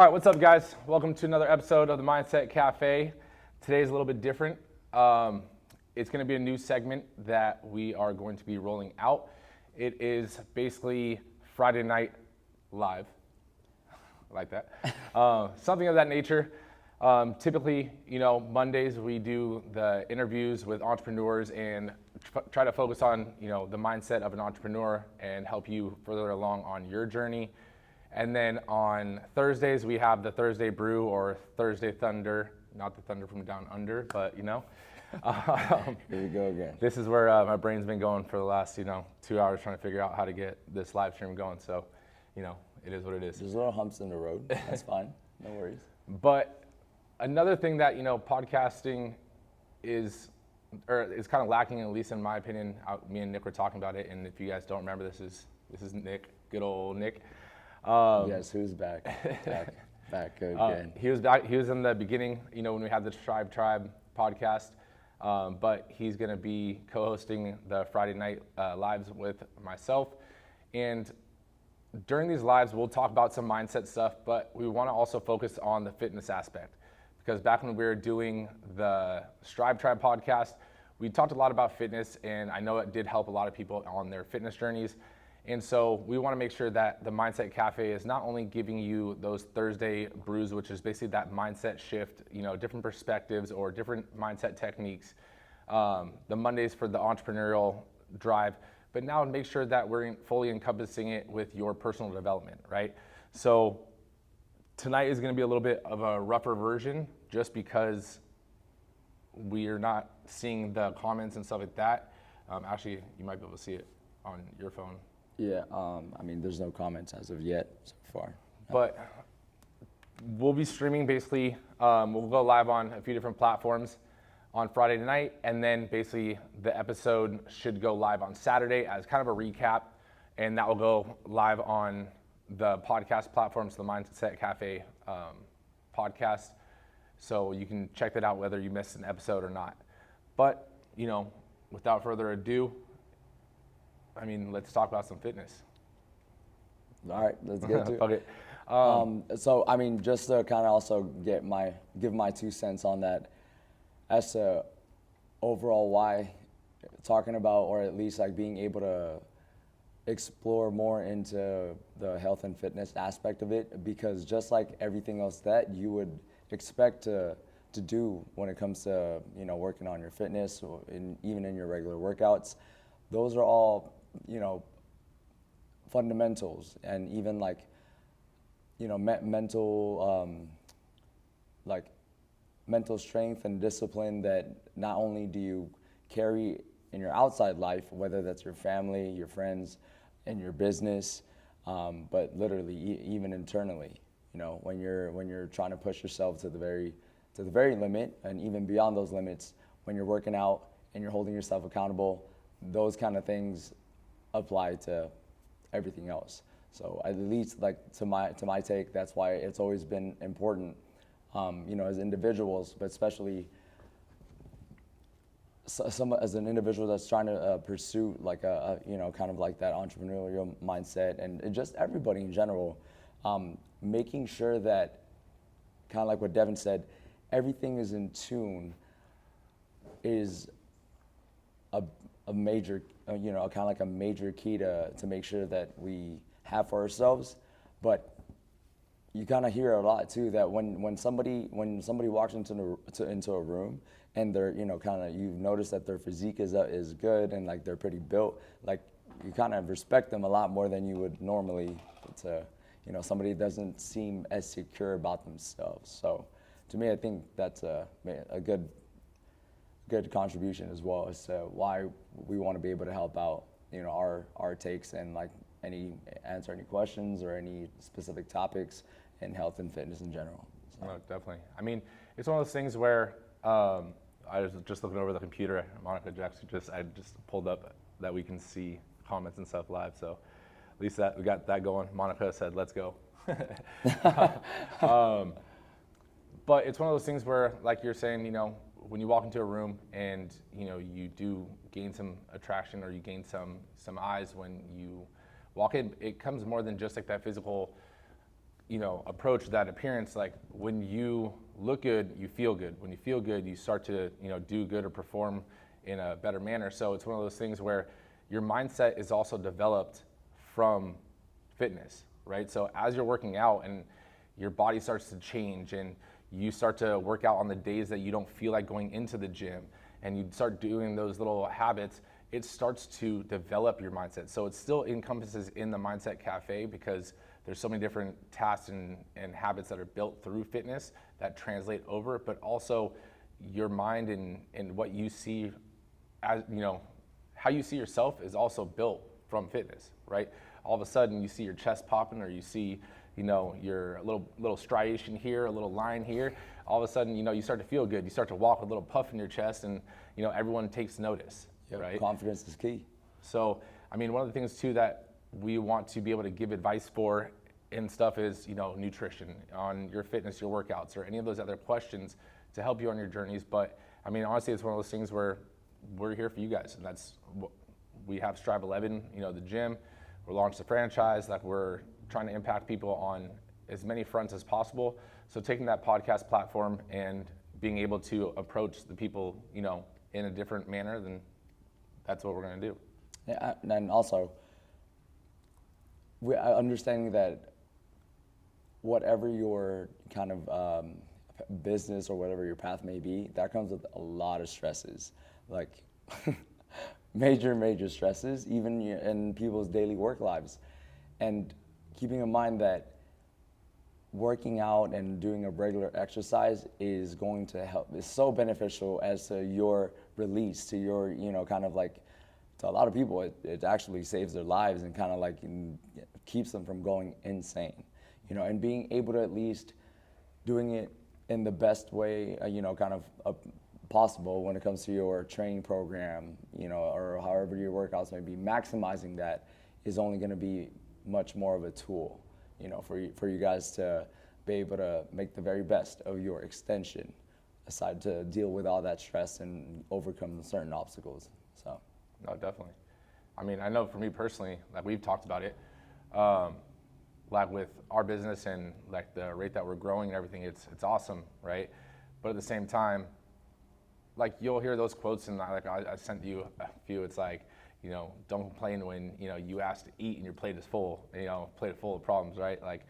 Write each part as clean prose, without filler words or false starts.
All right, what's up, guys? Welcome to another episode of the Mindset Cafe. Today's a little bit different. It's going to be a new segment that we are going to be rolling out. It is basically Friday night live. I like that. Something of that nature. Typically, Mondays we do the interviews with entrepreneurs and try to focus on, the mindset of an entrepreneur and help you further along on your journey. And then on Thursdays, we have the Thursday Brew or Thursday Thunder, not the thunder from down under, but Here we go again. This is where my brain's been going for the last, 2 hours trying to figure out how to get this live stream going. So, it is what it is. There's little humps in the road. That's fine. No worries. But another thing that, podcasting is kind of lacking, at least in my opinion. Me and Nick were talking about it, and if you guys don't remember, this is Nick, good old Nick. Yes, who's back? Back again. He was back. He was in the beginning, when we had the Tribe podcast. But he's going to be co-hosting the Friday night lives with myself. And during these lives, we'll talk about some mindset stuff, but we want to also focus on the fitness aspect. Because back when we were doing the Tribe podcast, we talked a lot about fitness, and I know it did help a lot of people on their fitness journeys. And so we want to make sure that the Mindset Cafe is not only giving you those Thursday brews, which is basically that mindset shift, different perspectives or different mindset techniques, the Mondays for the entrepreneurial drive, but now make sure that we're fully encompassing it with your personal development, right? So tonight is going to be a little bit of a rougher version just because we are not seeing the comments and stuff like that. Actually, you might be able to see it on your phone. Yeah, there's no comments as of yet so far. But we'll be streaming basically, we'll go live on a few different platforms on Friday night, and then basically the episode should go live on Saturday as kind of a recap, and that will go live on the podcast platforms, the Mindset Cafe podcast, so you can check that out whether you missed an episode or not. But, without further ado, let's talk about some fitness. All right, let's get to it. Just to kind of also give my 2 cents on that, as to overall why talking about, or at least like being able to explore more into the health and fitness aspect of it, because just like everything else that you would expect to do when it comes to working on your fitness or even in your regular workouts, those are all fundamentals, and even mental strength and discipline that not only do you carry in your outside life, whether that's your family, your friends, and your business, but literally even internally, when you're trying to push yourself to the very limit, and even beyond those limits, when you're working out and you're holding yourself accountable, those kind of things apply to everything else. So at least to my take, that's why it's always been important, as individuals, but especially as an individual that's trying to pursue kind of like that entrepreneurial mindset, and just everybody in general, making sure that, kind of like what Devin said, everything is in tune is a major, kind of like a major key to make sure that we have for ourselves. But you kind of hear a lot too that when somebody walks into a room and they're you've noticed that their physique is good and they're pretty built, you kind of respect them a lot more than you would normally to somebody doesn't seem as secure about themselves. So to me, I think that's a good contribution as well as to why we want to be able to help out, our takes and answer any questions or any specific topics in health and fitness in general. So. No, definitely. It's one of those things where I was just looking over the computer. Monica Jackson I just pulled up that we can see comments and stuff live. So at least that we got that going. Monica said, "Let's go." But it's one of those things where, like you're saying, when you walk into a room and you do gain some attraction or you gain some eyes when you walk in, it comes more than just that physical approach that appearance, like when you look good, you feel good. When you feel good, you start to, do good or perform in a better manner. So it's one of those things where your mindset is also developed from fitness, right? So as you're working out and your body starts to change and you start to work out on the days that you don't feel like going into the gym and you start doing those little habits, it starts to develop your mindset. So it still encompasses in the Mindset Cafe because there's so many different tasks and habits that are built through fitness that translate over, but also your mind and what you see as, how you see yourself is also built from fitness, right? All of a sudden you see your chest popping or you see, your little striation here, a little line here. All of a sudden, you start to feel good. You start to walk with a little puff in your chest and, everyone takes notice, right? Confidence is key. So, one of the things too that we want to be able to give advice for and stuff is, nutrition on your fitness, your workouts, or any of those other questions to help you on your journeys. But honestly, it's one of those things where we're here for you guys, and that's what we have. Strive 11, the gym. We're launched the franchise. Like we're trying to impact people on as many fronts as possible. So taking that podcast platform and being able to approach the people, in a different manner, then that's what we're going to do. Yeah, and also, understanding that whatever your kind of business or whatever your path may be, that comes with a lot of stresses, like major stresses, even in people's daily work lives. And keeping in mind that working out and doing a regular exercise is going to help, is so beneficial as to your release, to your, kind of like, to a lot of people, it actually saves their lives and kind of like keeps them from going insane, and being able to at least doing it in the best way, kind of possible when it comes to your training program, or however your workouts may be, maximizing that is only going to be much more of a tool, for you guys to be able to make the very best of your extension, aside to deal with all that stress and overcome certain obstacles. So. No, definitely. I know for me personally, like we've talked about it, like with our business and like the rate that we're growing and everything, it's awesome, right? But at the same time, like you'll hear those quotes and I sent you a few. It's like, don't complain when, you ask to eat and your plate is full, plate full of problems, right? Like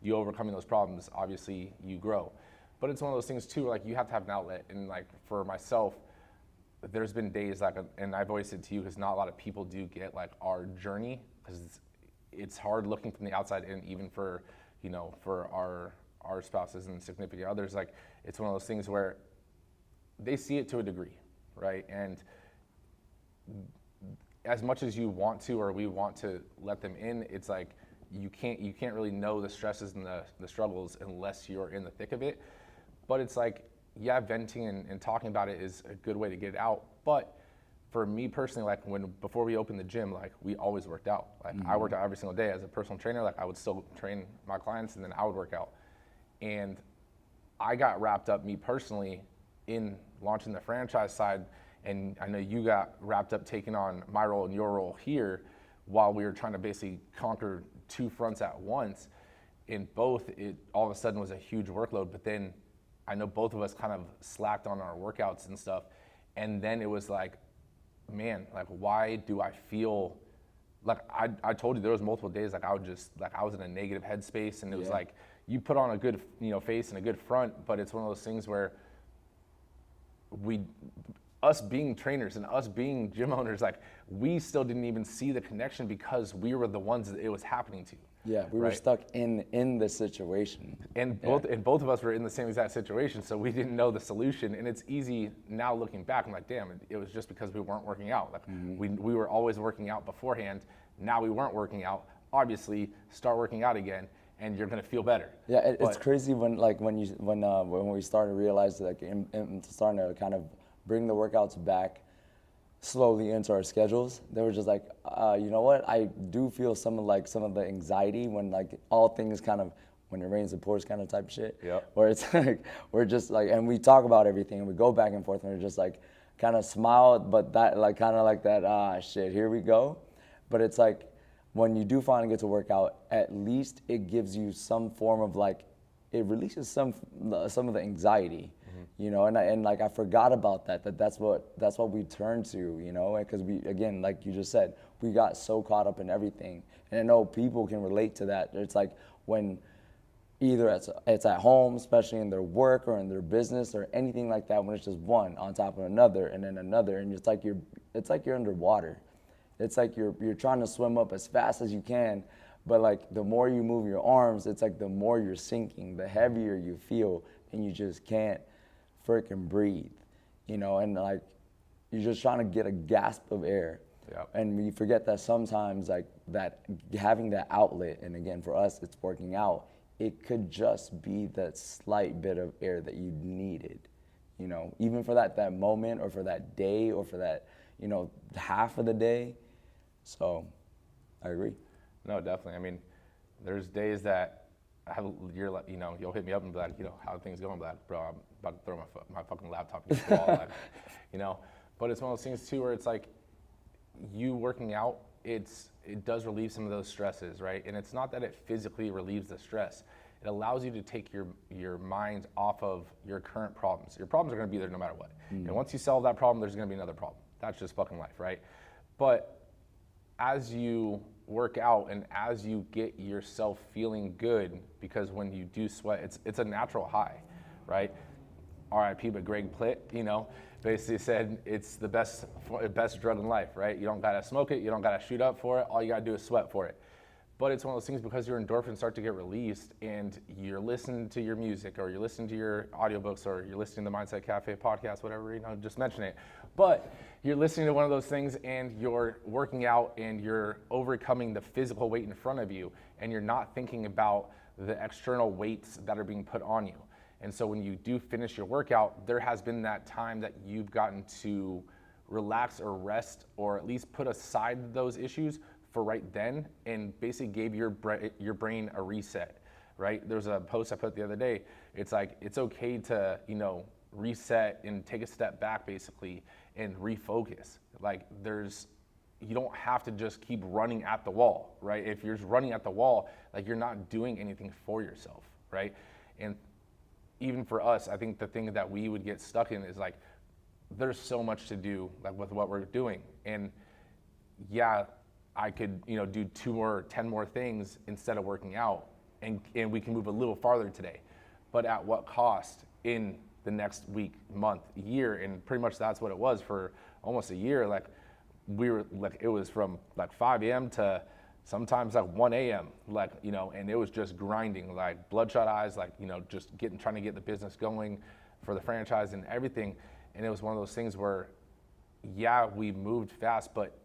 you overcoming those problems, obviously you grow. But it's one of those things too, like you have to have an outlet. And like for myself, there's been days like, and I've always said to you, because not a lot of people do get like our journey, because it's hard looking from the outside in, even for, for our spouses and significant others. Like it's one of those things where they see it to a degree, right? And as much as you want to, or we want to let them in, it's like you can't really know the stresses and the struggles unless you're in the thick of it. But it's like, yeah, venting and talking about it is a good way to get it out. But for me personally, like before we opened the gym, like we always worked out. Like I worked out every single day as a personal trainer. Like I would still train my clients and then I would work out. And I got wrapped up, me personally, in launching the franchise side. And I know you got wrapped up taking on my role and your role here while we were trying to basically conquer two fronts at once. In both, it all of a sudden was a huge workload, but then I know both of us kind of slacked on our workouts and stuff. And then it was like, man, like why do I feel like I told you there was multiple days like I was in a negative headspace, and it was like you put on a good face and a good front, but it's one of those things where us being trainers and us being gym owners, like we still didn't even see the connection because we were the ones that it was happening to. Yeah, we were stuck in the situation. And both of us were in the same exact situation, so we didn't know the solution. And it's easy now looking back, I'm like, damn, it was just because we weren't working out. Like we were always working out beforehand. Now we weren't working out. Obviously, start working out again, and you're gonna feel better. Yeah, it's crazy when we started to realize like and starting to kind of bring the workouts back slowly into our schedules. They were just like, you know what? I do feel some of the anxiety when like all things kind of, when it rains it pours kind of type shit. Yep. Where it's like, we're just like, and we talk about everything and we go back and forth and we're just like kind of smile, but that like kind of like that, shit, here we go. But it's like, when you do finally get to work out, at least it gives you some form of like, it releases some of the anxiety, you know, and like I forgot about that's what we turn to, you know, because we, again, like you just said, we got so caught up in everything. And I know people can relate to that. It's like when either it's at home, especially in their work or in their business or anything like that, when it's just one on top of another and then another, and it's like you're underwater. It's like you're trying to swim up as fast as you can, but like the more you move your arms, it's like the more you're sinking, the heavier you feel, and you just can't freaking breathe, you know, and like you're just trying to get a gasp of air. Yep. And we forget that sometimes like that having that outlet, and again for us it's working out, it could just be that slight bit of air that you needed, you know, even for that moment or for that day or for that, you know, half of the day. So I agree. No, definitely. I mean, there's days that you'll hit me up and be like, you know, how are things going? But like, bro, I'm about to throw my fucking laptop against the wall, like, you know. But it's one of those things too where it's like, you working out, it does relieve some of those stresses, right? And it's not that it physically relieves the stress. It allows you to take your mind off of your current problems. Your problems are going to be there no matter what. And once you solve that problem, there's going to be another problem. That's just fucking life, right? But as you work out and as you get yourself feeling good, because when you do sweat, it's a natural high, right? R.I.P. but Greg Plitt, you know, basically said it's the best drug in life, right? You don't gotta smoke it, you don't gotta shoot up for it, all you gotta do is sweat for it. But it's one of those things because your endorphins start to get released and you're listening to your music or you're listening to your audiobooks or you're listening to the Mindset Cafe podcast, whatever, you know, just mention it. But you're listening to one of those things and you're working out and you're overcoming the physical weight in front of you and you're not thinking about the external weights that are being put on you. And so when you do finish your workout, there has been that time that you've gotten to relax or rest or at least put aside those issues for right then and basically gave your brain a reset, right? There's a post I put the other day. It's like, it's okay to, you know, reset and take a step back basically and refocus. Like you don't have to just keep running at the wall, right? If you're just running at the wall, like you're not doing anything for yourself, right? And even for us, I think the thing that we would get stuck in is like, there's so much to do like with what we're doing. And yeah, I could, you know, do 2 or 10 more things instead of working out and we can move a little farther today. But at what cost in the next week, month, year? And pretty much that's what it was for almost a year. Like it was from like 5 a.m. to sometimes like 1 a.m. like, you know, and it was just grinding, like bloodshot eyes, like, you know, just trying to get the business going for the franchise and everything. And it was one of those things where, yeah, we moved fast, but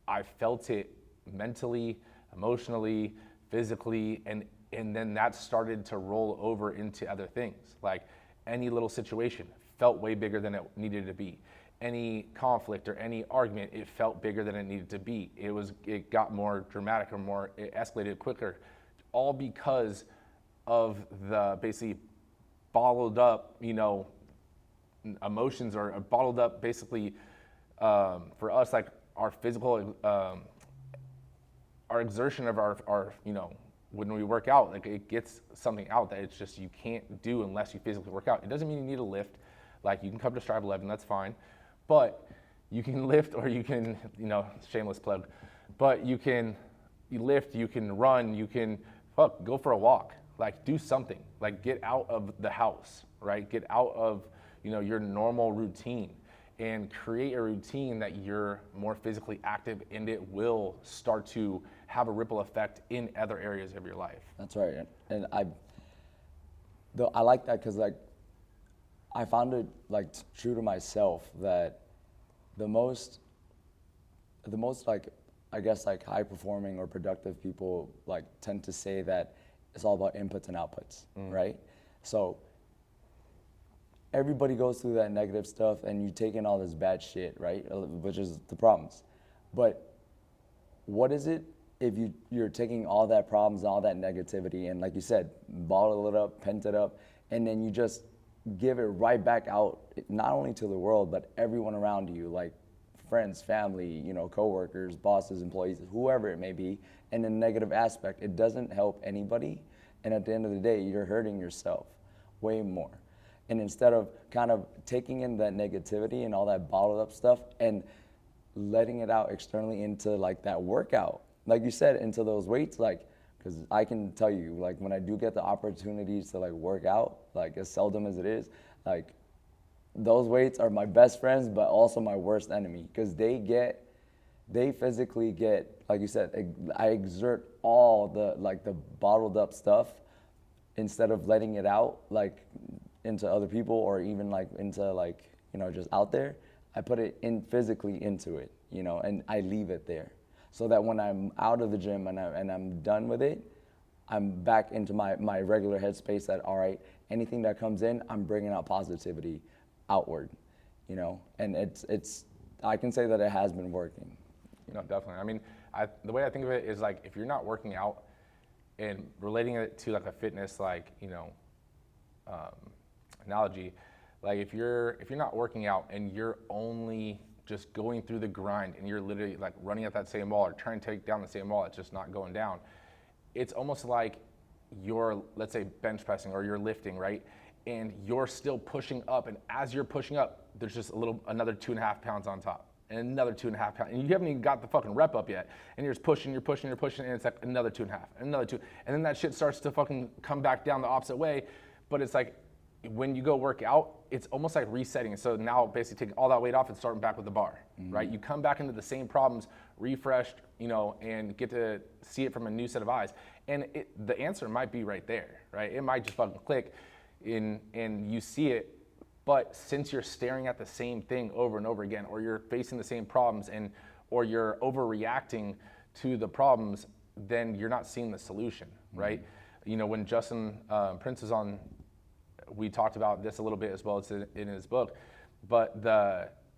I felt it mentally, emotionally, physically, and then that started to roll over into other things. Like any little situation felt way bigger than it needed to be. Any conflict or any argument, it felt bigger than it needed to be. It got more dramatic or it escalated quicker, all because of the basically bottled up, you know, emotions or bottled up basically for us, like our physical, our exertion of our, you know, when we work out, like it gets something out that it's just you can't do unless you physically work out. It doesn't mean you need a lift. Like you can come to Strive 11, that's fine. But you can lift or you can, you know, shameless plug, but you lift, you can run, you can go for a walk, like do something, like get out of the house, right? Get out of, you know, your normal routine and create a routine that you're more physically active and it will start to have a ripple effect in other areas of your life. That's right. And I like that because like I found it like true to myself that the most like I guess like high performing or productive people like tend to say that it's all about inputs and outputs, right? So everybody goes through that negative stuff and you take in all this bad shit, right? Which is the problems. But what is it if you're taking all that problems, all that negativity, and like you said, bottle it up, pent it up, and then you just give it right back out, not only to the world, but everyone around you, like friends, family, coworkers, bosses, employees, whoever it may be, in a negative aspect. It doesn't help anybody. And at the end of the day, you're hurting yourself way more. And instead of kind of taking in that negativity and all that bottled up stuff and letting it out externally into like that workout, like you said, into those weights, like, because I can tell you, like, when I do get the opportunities to like work out, like as seldom as it is, like those weights are my best friends, but also my worst enemy, because they physically get, like you said, I exert all the bottled up stuff instead of letting it out, like into other people or even like into like, just out there. I put it in physically into it, and I leave it there so that when I'm out of the gym and I'm done with it, I'm back into my regular headspace that, all right, anything that comes in, I'm bringing out positivity outward, and it's I can say that it has been working. Definitely. I mean, the way I think of it is like, if you're not working out and relating it to like a fitness, like, analogy, like if you're not working out and you're only just going through the grind and you're literally like running at that same wall or trying to take down the same wall, it's just not going down. It's almost like you're, let's say, bench pressing or you're lifting, right? And you're still pushing up, and as you're pushing up, there's just another 2.5 pounds on top, and another 2.5 pounds, and you haven't even got the fucking rep up yet, and you're just pushing, and it's like another 2.5, another 2, and then that shit starts to fucking come back down the opposite way. But it's like, when you go work out, it's almost like resetting. So now basically taking all that weight off and starting back with the bar, right? You come back into the same problems, refreshed, and get to see it from a new set of eyes. And the answer might be right there, right? It might just fucking click and you see it. But since you're staring at the same thing over and over again, or you're facing the same problems or you're overreacting to the problems, then you're not seeing the solution, right? When Justin Prince was on, we talked about this a little bit as well. It's in his book, but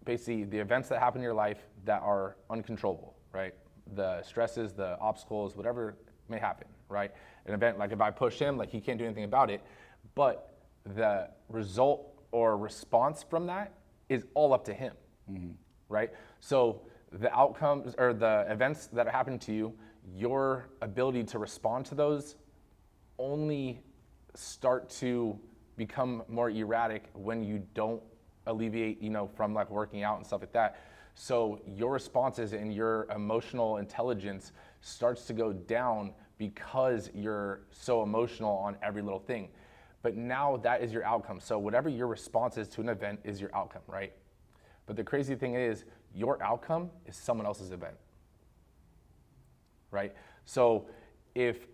basically the events that happen in your life that are uncontrollable, right? The stresses, the obstacles, whatever may happen, right? An event, like if I push him, like he can't do anything about it, but the result or response from that is all up to him, right? So the outcomes or the events that are happening to you, your ability to respond to those only start to become more erratic when you don't alleviate, from like working out and stuff like that. So your responses and your emotional intelligence starts to go down because you're so emotional on every little thing. But now that is your outcome. So whatever your response is to an event is your outcome, right? But the crazy thing is, your outcome is someone else's event, right? So if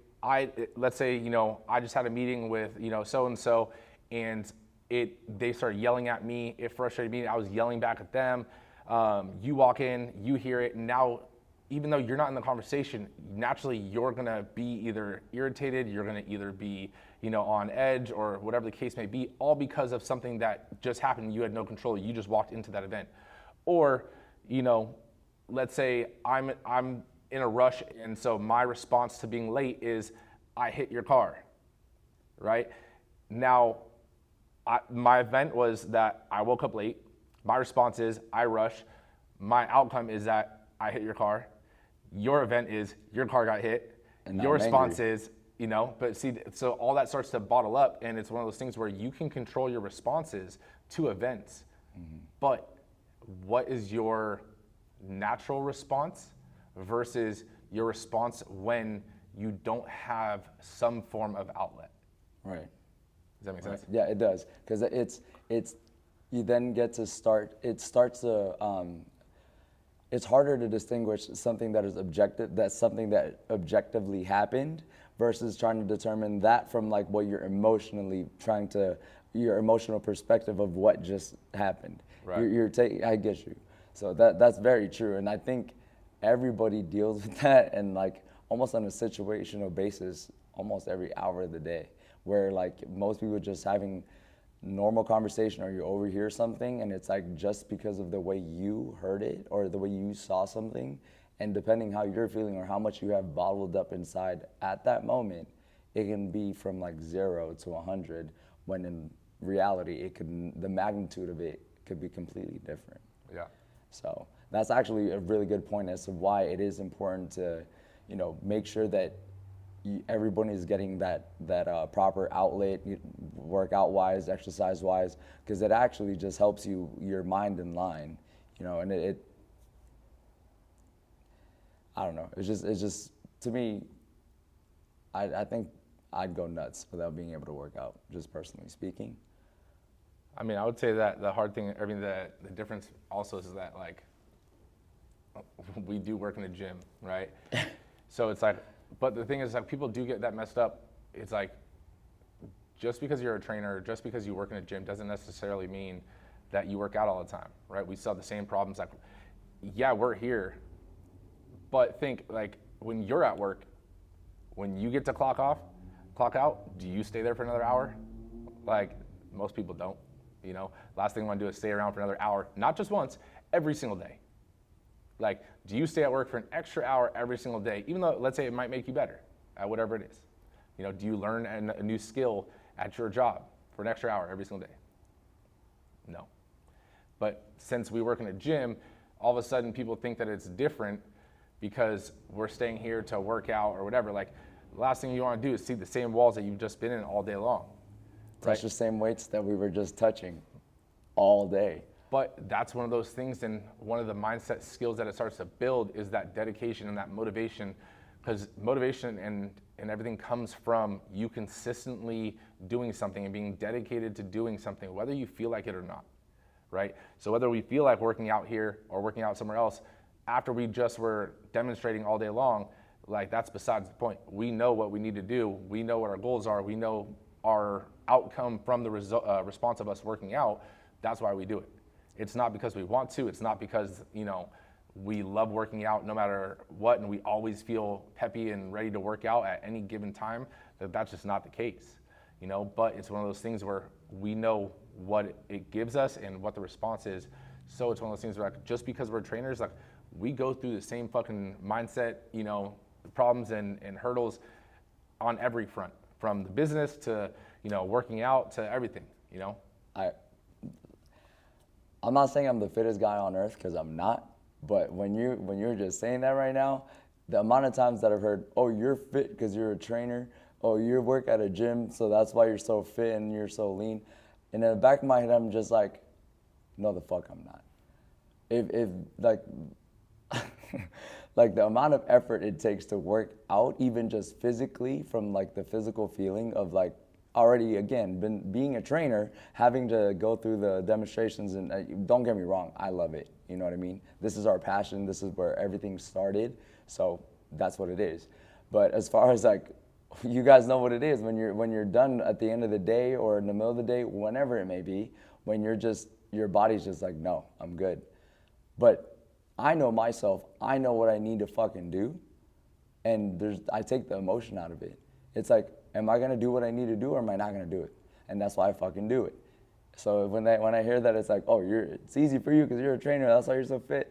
let's say, I just had a meeting with, so-and-so, and they started yelling at me, it frustrated me, I was yelling back at them. You walk in, you hear it, and now, even though you're not in the conversation, naturally you're gonna be either irritated, you're gonna either be, on edge, or whatever the case may be, all because of something that just happened. You had no control, you just walked into that event. Or, let's say I'm in a rush, and so my response to being late is I hit your car, right? Now, my event was that I woke up late. My response is I rush. My outcome is that I hit your car. Your event is your car got hit. And your response is, but see, so all that starts to bottle up, and it's one of those things where you can control your responses to events, but what is your natural response versus your response when you don't have some form of outlet? Right. Does that make sense? Yeah, it does, because you then get to start. It's harder to distinguish something that is objective, that's something that objectively happened, versus trying to determine that from like what you're emotionally your emotional perspective of what just happened. Right. I get you. So that's very true, and I think everybody deals with that, and like almost on a situational basis, almost every hour of the day, where like most people just having normal conversation, or you overhear something, and it's like just because of the way you heard it or the way you saw something, and depending how you're feeling or how much you have bottled up inside at that moment, it can be from like 0 to 100, when in reality the magnitude of it could be completely different. Yeah. So that's actually a really good point as to why it is important to, make sure that everybody is getting that proper outlet, workout wise, exercise wise, because it actually just helps your mind in line, and it I don't know. It's just to me, I think I'd go nuts without being able to work out, just personally speaking. I mean, I would say that the hard thing, I mean, the difference also is that, like, we do work in a gym, right? So it's like, but the thing is, like, people do get that messed up. It's like, just because you're a trainer, just because you work in a gym doesn't necessarily mean that you work out all the time, right? We still have the same problems. Like, yeah, we're here, but think, like, when you're at work, when you get to clock out, do you stay there for another hour? Like, most people don't, Last thing I want to do is stay around for another hour, not just once, every single day. Like, do you stay at work for an extra hour every single day, even though, let's say, it might make you better at whatever it is? Do you learn a new skill at your job for an extra hour every single day? No. But since we work in a gym, all of a sudden people think that it's different because we're staying here to work out or whatever. Like, the last thing you want to do is see the same walls that you've just been in all day long. Touch the same weights that we were just touching all day. But that's one of those things, and one of the mindset skills that it starts to build is that dedication and that motivation, because motivation and everything comes from you consistently doing something and being dedicated to doing something, whether you feel like it or not, right? So whether we feel like working out here or working out somewhere else, after we just were demonstrating all day long, like, that's besides the point. We know what we need to do. We know what our goals are. We know our outcome from the response of us working out. That's why we do it. It's not because we want to. It's not because, we love working out no matter what, and we always feel peppy and ready to work out at any given time. That's just not the case, But it's one of those things where we know what it gives us and what the response is. So it's one of those things where, like, just because we're trainers, like, we go through the same fucking mindset, problems and hurdles on every front, from the business to, working out to everything, I'm not saying I'm the fittest guy on earth, because I'm not. But when you're just saying that right now, the amount of times that I've heard, oh, you're fit because you're a trainer, oh, you work at a gym, so that's why you're so fit and you're so lean. And in the back of my head, I'm just like, no, the fuck I'm not. If like, like the amount of effort it takes to work out, even just physically, from like the physical feeling of like, already, again, being a trainer, having to go through the demonstrations, and don't get me wrong, I love it. You know what I mean? This is our passion. This is where everything started. So that's what it is. But as far as, like, you guys know what it is when you're done at the end of the day or in the middle of the day, whenever it may be, when your body's just like, no, I'm good. But I know myself. I know what I need to fucking do, and I take the emotion out of it. It's like, am I gonna do what I need to do, or am I not gonna do it? And that's why I fucking do it. So when I hear that, it's like, oh, it's easy for you because you're a trainer, that's why you're so fit.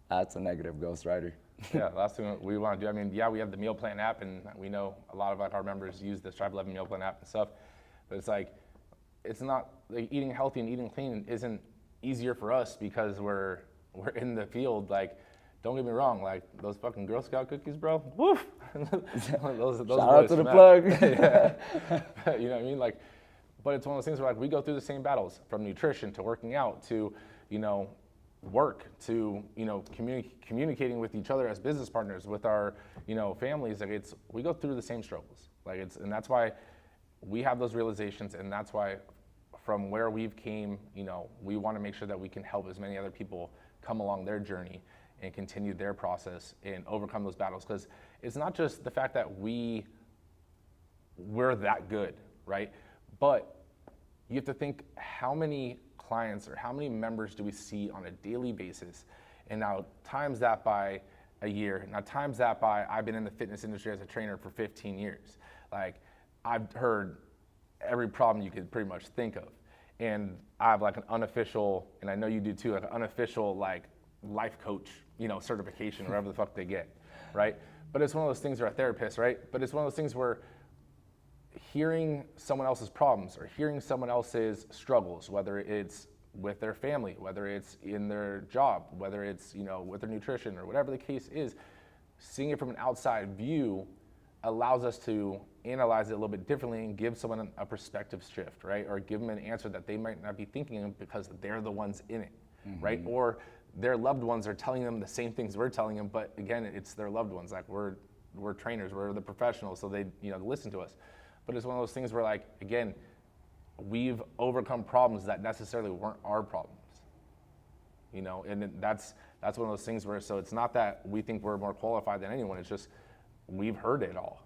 That's a negative ghostwriter. Yeah, last thing we want to do, I mean, yeah, we have the meal plan app, and we know a lot of, like, our members use the Strive 11 meal plan app and stuff, but it's like, it's not, like, eating healthy and eating clean isn't easier for us because we're in the field. Like, don't get me wrong, like, those fucking Girl Scout cookies, bro, woof. those Shout out to the plug. Yeah. You know what I mean? Like, but it's one of those things where, like, we go through the same battles, from nutrition to working out to, work to, communicating with each other as business partners, with our, families. Like, we go through the same struggles. Like, and that's why we have those realizations, and that's why from where we've came, we want to make sure that we can help as many other people come along their journey and continue their process and overcome those battles. Because it's not just the fact that we're that good, right? But you have to think, how many clients or how many members do we see on a daily basis? And now times that by a year. Now times that by, I've been in the fitness industry as a trainer for 15 years. Like, I've heard every problem you could pretty much think of. And I have, like, an unofficial, and I know you do too, like an unofficial, like, life coach, certification, or whatever the fuck they get, right? But it's one of those things where a therapist, right? But it's one of those things where hearing someone else's problems or hearing someone else's struggles, whether it's with their family, whether it's in their job, whether it's, with their nutrition or whatever the case is. Seeing it from an outside view allows us to analyze it a little bit differently and give someone a perspective shift, right? Or give them an answer that they might not be thinking of because they're the ones in it, right? Or their loved ones are telling them the same things we're telling them, but again, it's their loved ones. Like we're trainers, we're the professionals, so they listen to us. But it's one of those things where, like, again, we've overcome problems that necessarily weren't our problems, and that's one of those things where, so it's not that we think we're more qualified than anyone, it's just we've heard it all.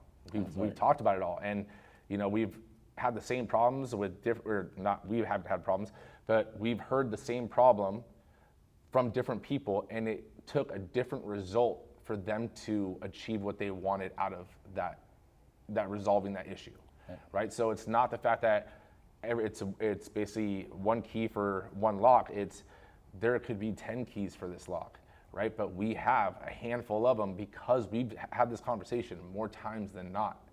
We've talked about it all, and we've had the same problems with we haven't had problems, but we've heard the same problem from different people, and it took a different result for them to achieve what they wanted out of that resolving that issue, right? So it's not the fact that it's basically one key for one lock. There could be 10 keys for this lock, right? But we have a handful of them because we've had this conversation more times than not,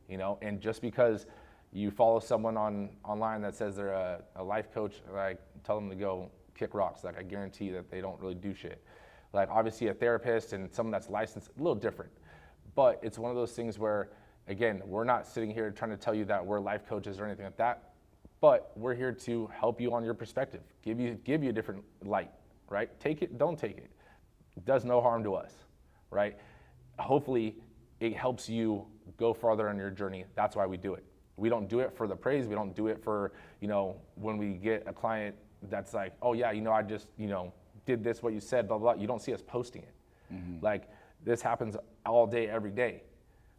and just because you follow someone online that says they're a life coach, like, tell them to go kick rocks. Like, I guarantee that they don't really do shit. Like, obviously a therapist and someone that's licensed, a little different, but it's one of those things where, again, we're not sitting here trying to tell you that we're life coaches or anything like that, but we're here to help you on your perspective, give you a different light, right? Take it, don't take it. It does no harm to us, right? Hopefully it helps you go farther on your journey. That's why we do it. We don't do it for the praise. We don't do it for, when we get a client that's like, oh yeah, I just, did this, what you said, blah, blah, blah. You don't see us posting it. Like, this happens all day, every day.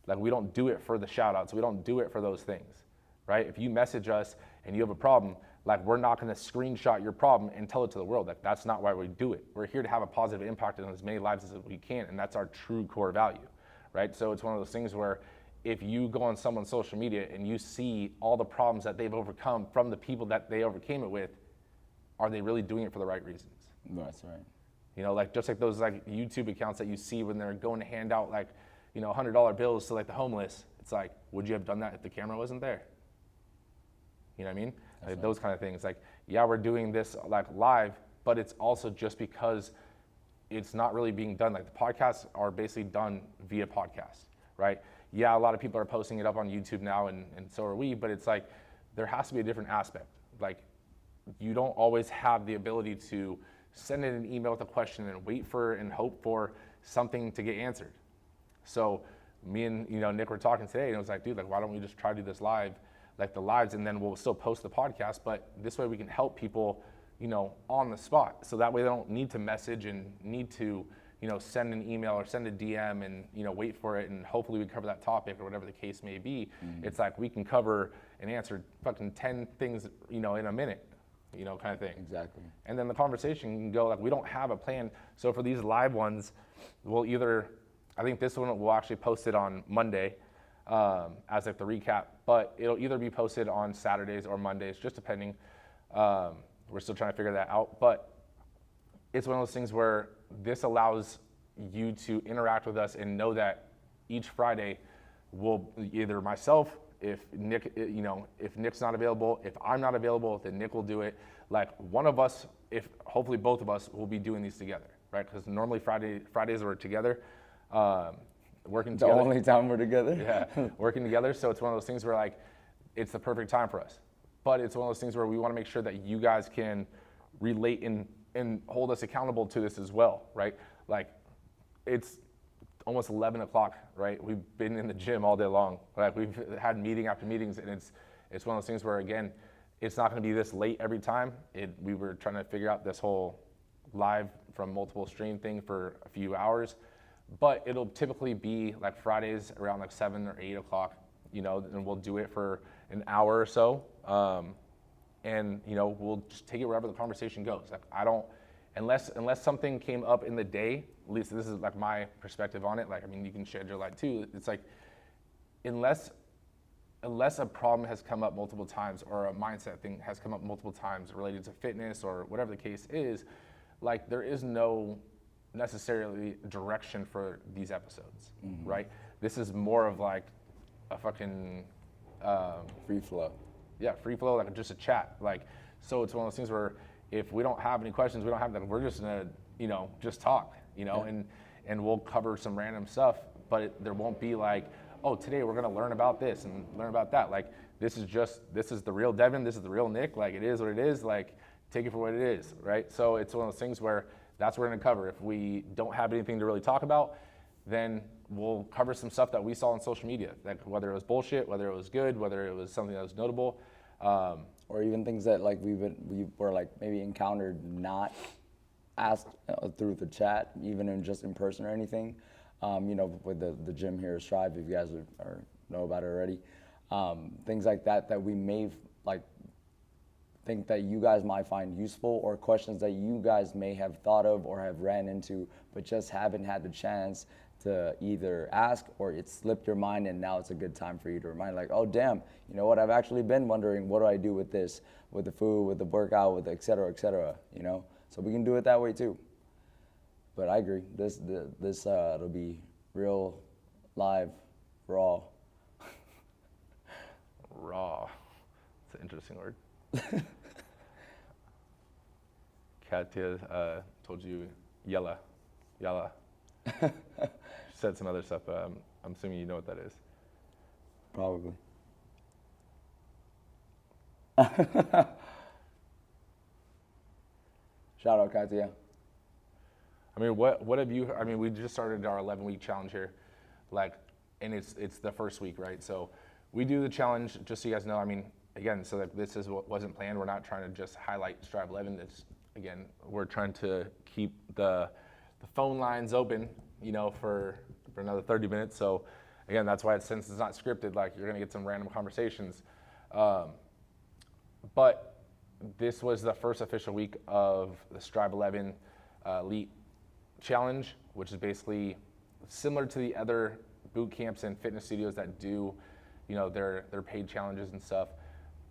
Like, we don't do it for the shout outs. We don't do it for those things, right? If you message us and you have a problem, like, we're not going to screenshot your problem and tell it to the world. Like, that's not why we do it. We're here to have a positive impact on as many lives as we can, and that's our true core value, right? So it's one of those things where if you go on someone's social media and you see all the problems that they've overcome from the people that they overcame it with, are they really doing it for the right reasons? That's right. Like, just like those, like, YouTube accounts that you see when they're going to hand out, like, $100 bills to, like, the homeless. It's like, would you have done that if the camera wasn't there? You know what I mean? Like, those kind of things. Like, yeah, we're doing this, like, live, but it's also just because it's not really being done. Like, the podcasts are basically done via podcast, right? Yeah, a lot of people are posting it up on YouTube now, and so are we, but it's like, there has to be a different aspect. Like, you don't always have the ability to send in an email with a question and wait for and hope for something to get answered. So me and Nick were talking today, and it was like, dude, like, why don't we just try to do this live, like the lives, and then we'll still post the podcast, but this way we can help people, on the spot. So that way they don't need to message and need to, send an email or send a DM and, wait for it, and hopefully we cover that topic or whatever the case may be. It's like, we can cover and answer fucking 10 things, in a minute. Kind of thing. Exactly. And then the conversation can go, like, we don't have a plan. So for these live ones, I think this one will actually post it on Monday as like the recap, but it'll either be posted on Saturdays or Mondays, just depending. We're still trying to figure that out, but it's one of those things where this allows you to interact with us and know that each Friday will either myself, if Nick, if Nick's not available, if I'm not available, then Nick will do it. Like, one of us, if hopefully both of us, will be doing these together, right? Because normally Fridays we're together, working together. The only time we're together. Yeah, working together. So it's one of those things where, like, it's the perfect time for us. But it's one of those things where we want to make sure that you guys can relate and hold us accountable to this as well, right? Like, it's almost 11 o'clock, right? We've been in the gym all day long. Like, we've had meeting after meetings, and it's one of those things where, again, it's not going to be this late every time. We were trying to figure out this whole live from multiple stream thing for a few hours, but it'll typically be like Fridays around like 7 or 8 o'clock, and we'll do it for an hour or so. And we'll just take it wherever the conversation goes. Like, unless something came up in the day, at least this is like my perspective on it. Like, I mean, you can shed your light too. It's like, unless a problem has come up multiple times, or a mindset thing has come up multiple times related to fitness or whatever the case is, like, there is no necessarily direction for these episodes, right? This is more of like a fucking free flow. Yeah, free flow, like just a chat. Like, so it's one of those things where if we don't have any questions, we don't have that. We're just gonna, just talk, and we'll cover some random stuff, but there won't be like, oh, today we're gonna learn about this and learn about that. Like, this is the real Devin, this is the real Nick. Like, it is what it is. Like, take it for what it is, right? So it's one of those things where that's what we're gonna cover. If we don't have anything to really talk about, then we'll cover some stuff that we saw on social media, like whether it was bullshit, whether it was good, whether it was something that was notable. Or even things that like we were like maybe encountered, not asked through the chat, even just in person or anything. With the gym here, Strive, if you guys are know about it already. Things like that we may like think that you guys might find useful, or questions that you guys may have thought of or have ran into, but just haven't had the chance to either ask, or it slipped your mind and now it's a good time for you to remind, like, oh damn, you know what, I've actually been wondering, what do I do with this, with the food, with the workout, with et cetera, so we can do it that way too. But I agree, this it'll be real, live, raw. Raw, it's an interesting word. Katya told you yella. She said some other stuff. I'm assuming you know what that is. Probably. Shout out, Katya. I mean, what have you? I mean, we just started our 11-week challenge here, and it's the first week, right? So we do the challenge, just so you guys know. I mean, again, so that this is what wasn't planned. We're not trying to just highlight Strive 11. Again, we're trying to keep the phone lines open, for another 30 minutes. So again, that's why since it's not scripted, like, you're gonna get some random conversations. But this was the first official week of the Strive 11 Elite Challenge, which is basically similar to the other boot camps and fitness studios that do, their paid challenges and stuff.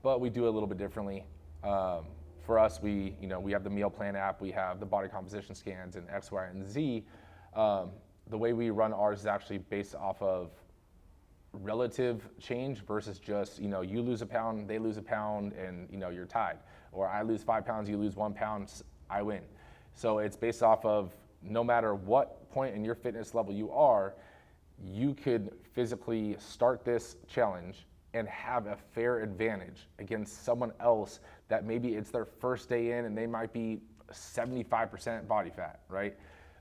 But we do it a little bit differently. For us, we have the meal plan app, we have the body composition scans and X, Y, and Z. The way we run ours is actually based off of relative change versus just, you lose a pound, they lose a pound, and you're tied. Or I lose 5 pounds, you lose 1 pound, I win. So it's based off of, no matter what point in your fitness level you are, you could physically start this challenge and have a fair advantage against someone else that maybe it's their first day in and they might be 75% body fat, right?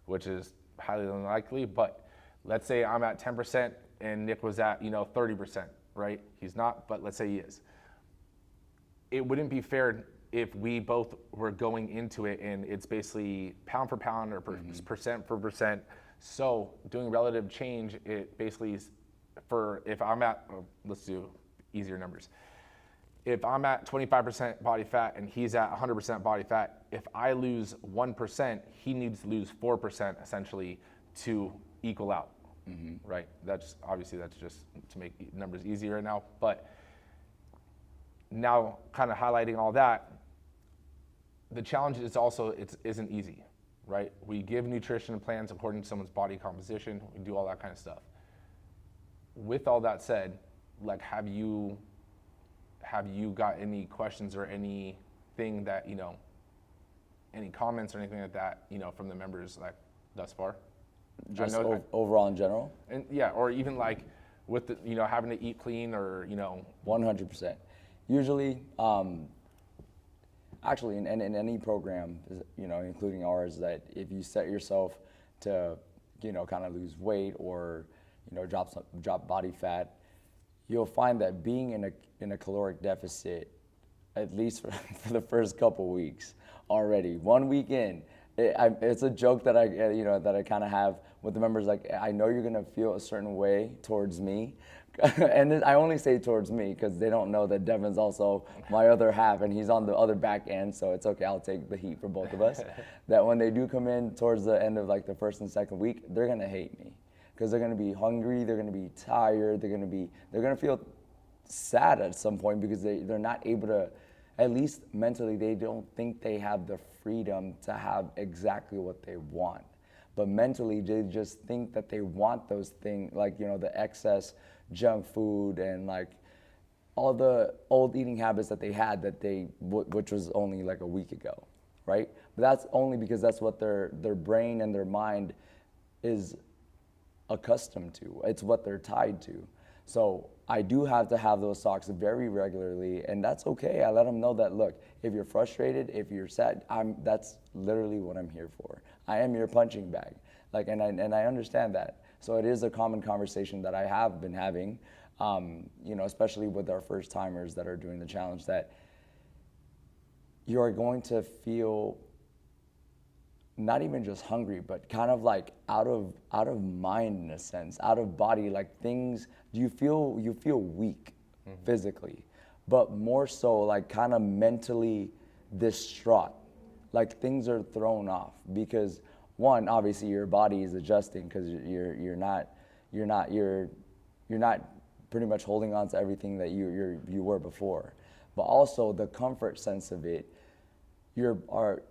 Which is highly unlikely, but let's say I'm at 10% and Nick was at, 30%, right? He's not, but let's say he is. It wouldn't be fair if we both were going into it and it's basically pound for pound or percent for percent. So doing relative change, it basically is if I'm at, let's do easier numbers. If I'm at 25% body fat and he's at 100% body fat, if I lose 1%, he needs to lose 4% essentially to equal out, right? That's just to make numbers easier right now. But now, kind of highlighting all that, the challenge is also, it isn't easy, right? We give nutrition plans according to someone's body composition. We do all that kind of stuff. With all that said, like, have you got any questions or anything that, any comments or anything like that, from the members, like, thus far? Just overall in general? And yeah, or even like with the, having to eat clean or, 100%. Usually, actually in any program, including ours, that if you set yourself to, kind of lose weight or, drop body fat, you'll find that being in a caloric deficit, at least for the first couple weeks already, 1 week in, it's a joke that I kind of have with the members. Like, I know you're gonna feel a certain way towards me, and I only say towards me because they don't know that Devin's also my other half, and he's on the other back end. So it's okay. I'll take the heat for both of us. That when they do come in towards the end of like the first and second week, they're gonna hate me because they're gonna be hungry. They're gonna be tired. They're gonna feel sad at some point because they're not able to. At least mentally, they don't think they have the freedom to have exactly what they want. But mentally, they just think that they want those things, like, the excess junk food and like all the old eating habits that they had which was only like a week ago. right? But that's only because that's what their brain and their mind is accustomed to. It's what they're tied to. So I do have to have those talks very regularly, and that's okay. I let them know that, look, if you're frustrated, if you're sad, that's literally what I'm here for. I am your punching bag. Like, and I understand that. So it is a common conversation that I have been having, especially with our first timers that are doing the challenge, that you are going to feel not even just hungry, but kind of like out of mind in a sense, out of body, like things, you feel weak physically, but more so like kind of mentally distraught, like things are thrown off because one, obviously your body is adjusting because you're not pretty much holding on to everything that you were before, but also the comfort sense of it. Our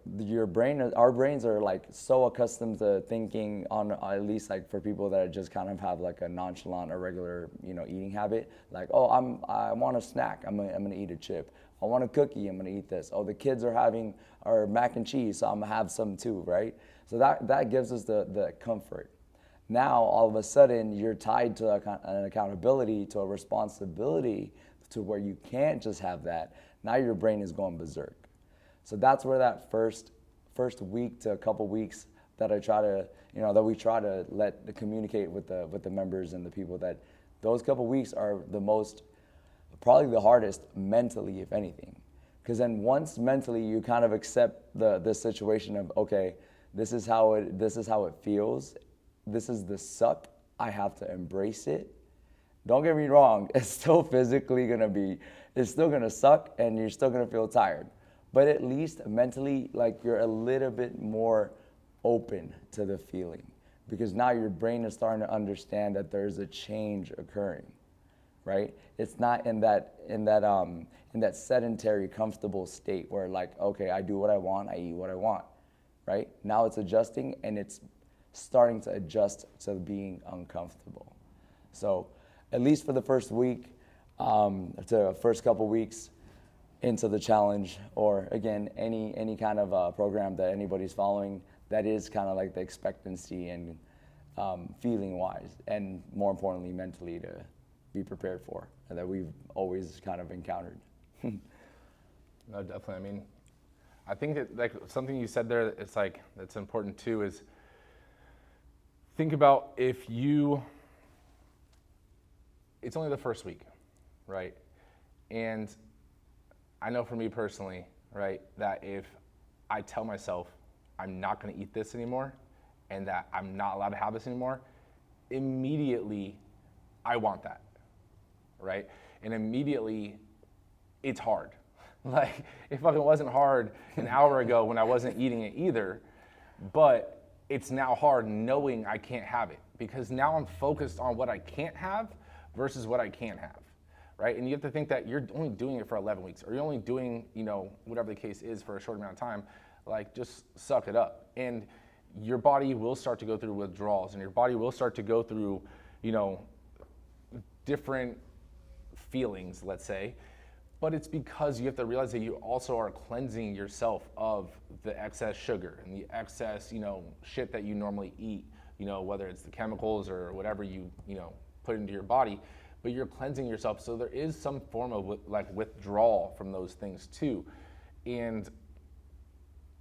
brains are like so accustomed to thinking on, at least like for people that just kind of have like a nonchalant or regular eating habit, like, oh, I want a snack, I'm gonna eat a chip. I want a cookie, I'm gonna eat this. Oh, the kids are having our mac and cheese, so I'm gonna have some too, right? So that gives us the comfort. Now all of a sudden you're tied to an accountability, to a responsibility, to where you can't just have that. Now your brain is going berserk. So that's where that first week to a couple weeks that I try to, that we try to communicate with the members and the people, that those couple weeks are probably the hardest mentally, if anything. Because then once mentally you kind of accept the situation of, okay, this is how it feels. This is the suck. I have to embrace it. Don't get me wrong. It's still physically it's still gonna suck, and you're still gonna feel tired. But at least mentally, like, you're a little bit more open to the feeling, because now your brain is starting to understand that there's a change occurring, right? It's not in that sedentary, comfortable state where, like, okay, I do what I want, I eat what I want, right? Now it's adjusting, and it's starting to adjust to being uncomfortable. So at least for the first week, to first couple weeks into the challenge, or again, any kind of program that anybody's following, that is kind of like the expectancy and feeling wise, and more importantly, mentally, to be prepared for, and that we've always kind of encountered. No, definitely. I mean, I think that, like, something you said there, it's like, that's important too, is think about it's only the first week, right? And I know for me personally, right, that if I tell myself I'm not going to eat this anymore and that I'm not allowed to have this anymore, immediately I want that, right? And immediately it's hard. Like, it fucking wasn't hard an hour ago when I wasn't eating it either, but it's now hard knowing I can't have it, because now I'm focused on what I can't have versus what I can have. Right? And you have to think that you're only doing it for 11 weeks, or you're only doing, whatever the case is, for a short amount of time. Like, just suck it up. And your body will start to go through withdrawals, and your body will start to go through, different feelings, let's say. But it's because you have to realize that you also are cleansing yourself of the excess sugar and the excess, shit that you normally eat, whether it's the chemicals or whatever you put into your body. But you're cleansing yourself, so there is some form of withdrawal from those things too. And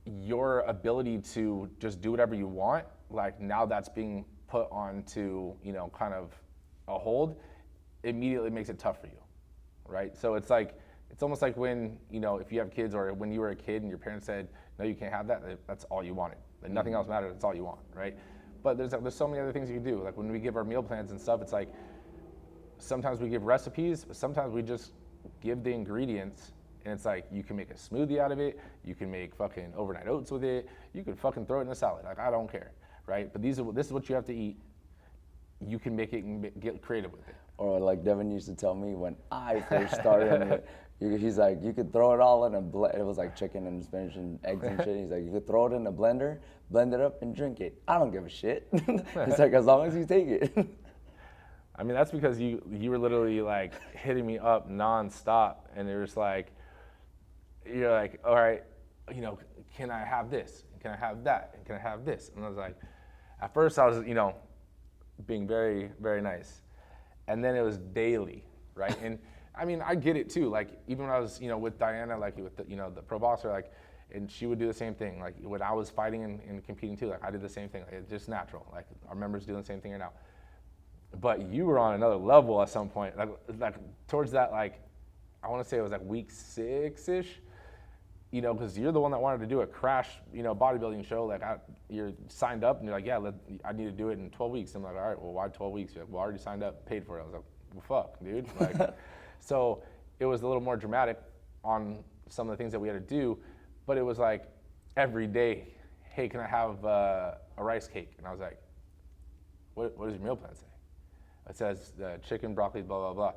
your ability to just do whatever you want, like, now that's being put onto, kind of a hold, immediately makes it tough for you, right? So it's almost like when, if you have kids, or when you were a kid and your parents said, no, you can't have that, that's all you wanted. Like, nothing else mattered, that's all you want, right? But there's so many other things you can do. Like, when we give our meal plans and stuff, it's like, sometimes we give recipes, but sometimes we just give the ingredients, and it's like, you can make a smoothie out of it, you can make fucking overnight oats with it, you can fucking throw it in a salad. Like, I don't care, right? But this is what you have to eat. You can make it and get creative with it. Or like Devin used to tell me when I first started, he's like, you could throw it all in a blender. It was like chicken and spinach and eggs and shit. He's like, you could throw it in a blender, blend it up, and drink it. I don't give a shit. It's like, as long as you take it. I mean, that's because you were literally like hitting me up nonstop, and it was like, you're like, all right, you know, can I have this? Can I have that? And can I have this? And I was like, at first I was, you know, being very, very nice. And then it was daily, right? And I mean, I get it too. Like even when I was, you know, with Diana, like with the, you know, the pro boxer, like, and she would do the same thing. Like when I was fighting and competing too, like I did the same thing. Like, it's just natural. Like our members do the same thing right now. But you were on another level at some point. Like towards that, like I want to say it was like week 6-ish. You know, because you're the one that wanted to do a crash, you know, bodybuilding show. Like you're signed up, and you're like, yeah, I need to do it in 12 weeks. I'm like, all right, well, why 12 weeks? You're like, well, I already signed up, paid for it. I was like, well, fuck, dude. Like, so it was a little more dramatic on some of the things that we had to do, but it was like every day, hey, can I have a rice cake? And I was like, what does your meal plan say? It says chicken, broccoli, blah, blah,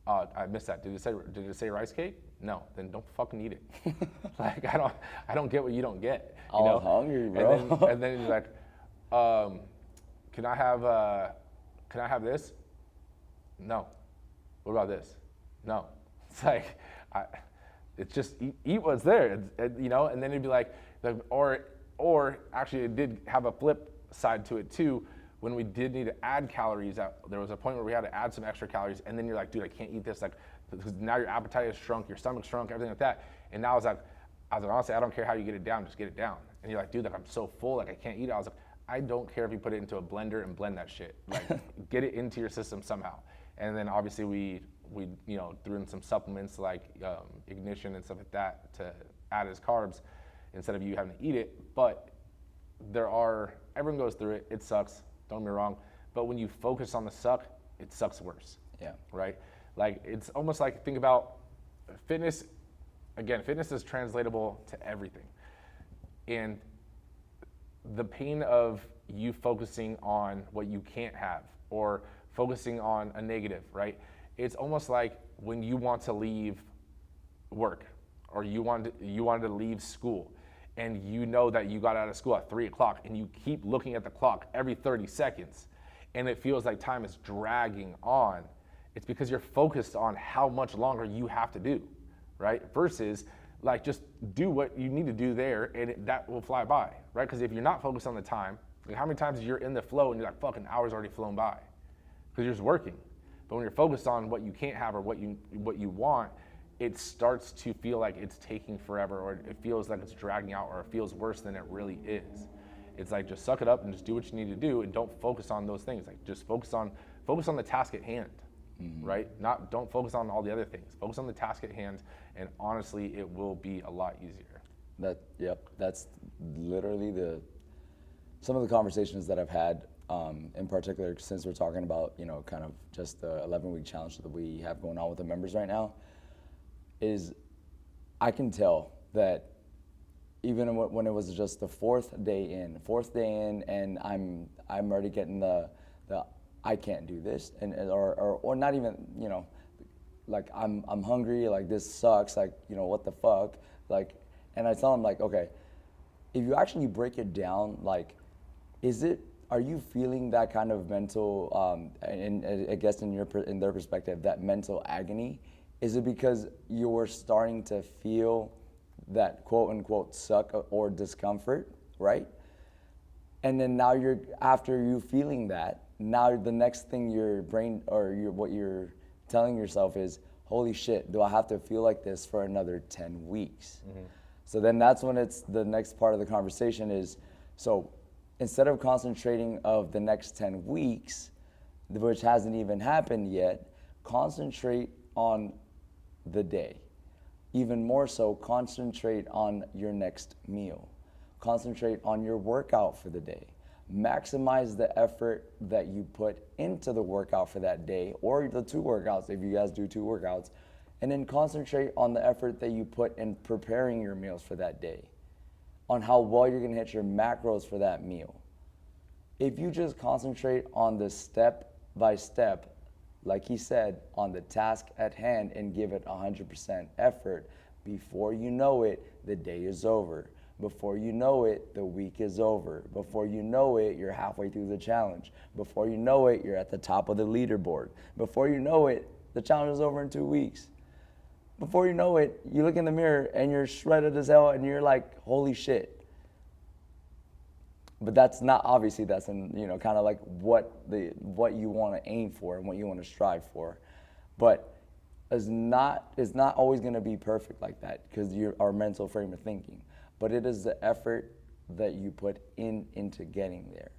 blah. I missed that. Did it say rice cake? No, then don't fucking eat it. Like I don't get what you don't get. You I know? was hungry, bro. And then he's like, can I have this? No. What about this? No. It's like it's just eat what's there, you know. And then he'd be like, or actually it did have a flip side to it too. When we did need to add calories, there was a point where we had to add some extra calories, and then you're like, dude, I can't eat this, like, because now your appetite is shrunk, your stomach's shrunk, everything like that. And now I was like, honestly, I don't care how you get it down, just get it down. And you're like, dude, like I'm so full, like I can't eat it. I was like, I don't care if you put it into a blender and blend that shit. Like, get it into your system somehow. And then obviously we you know, threw in some supplements like ignition and stuff like that to add as carbs instead of you having to eat it. But everyone goes through it. It sucks. Don't get me wrong, but when you focus on the suck, it sucks worse. Yeah. Right? Like it's almost like, think about fitness. Again, fitness is translatable to everything. And the pain of you focusing on what you can't have or focusing on a negative, right? It's almost like when you want to leave work or you wanted to leave school, and you know that you got out of school at 3 o'clock and you keep looking at the clock every 30 seconds and it feels like time is dragging on, it's because you're focused on how much longer you have to do, right? Versus like just do what you need to do there and that will fly by, right? Because if you're not focused on the time, like how many times you're in the flow and you're like, fucking hours already flown by because you're just working. But when you're focused on what you can't have or what you want, it starts to feel like it's taking forever, or it feels like it's dragging out, or it feels worse than it really is. It's like, just suck it up and just do what you need to do, and don't focus on those things. Like just focus on the task at hand, right? Don't focus on all the other things. Focus on the task at hand, and honestly, it will be a lot easier. That's literally some of the conversations that I've had, in particular, since we're talking about, you know, kind of just the 11-week challenge that we have going on with the members right now. Is I can tell that even when it was just the fourth day in, and I'm already getting the I can't do this, and or not even, you know, like I'm hungry, like this sucks, like, you know, what the fuck, like, and I tell them like, okay, if you actually break it down, like, are you feeling that kind of mental, and I guess in their perspective, that mental agony? Is it because you're starting to feel that quote unquote suck or discomfort, right? And then now after you feeling that, now the next thing your brain or what you're telling yourself is, holy shit, do I have to feel like this for another 10 weeks? Mm-hmm. So then that's when it's the next part of the conversation is, so instead of concentrating of the next 10 weeks, which hasn't even happened yet, concentrate on the day. Even more so, concentrate on your next meal. Concentrate on your workout for the day. Maximize the effort that you put into the workout for that day, or the 2 workouts if you guys do 2 workouts, and then concentrate on the effort that you put in preparing your meals for that day, on how well you're gonna hit your macros for that meal. If you just concentrate on the step by step, like he said, on the task at hand and give it 100% effort, before you know it, the day is over. Before you know it, the week is over. Before you know it, you're halfway through the challenge. Before you know it, you're at the top of the leaderboard. Before you know it, the challenge is over in 2 weeks. Before you know it, you look in the mirror and you're shredded as hell and you're like, holy shit. But that's not, obviously that's in, you know, kind of like what you want to aim for and what you want to strive for. But it's not always going to be perfect like that because our mental frame of thinking. But it is the effort that you put into getting there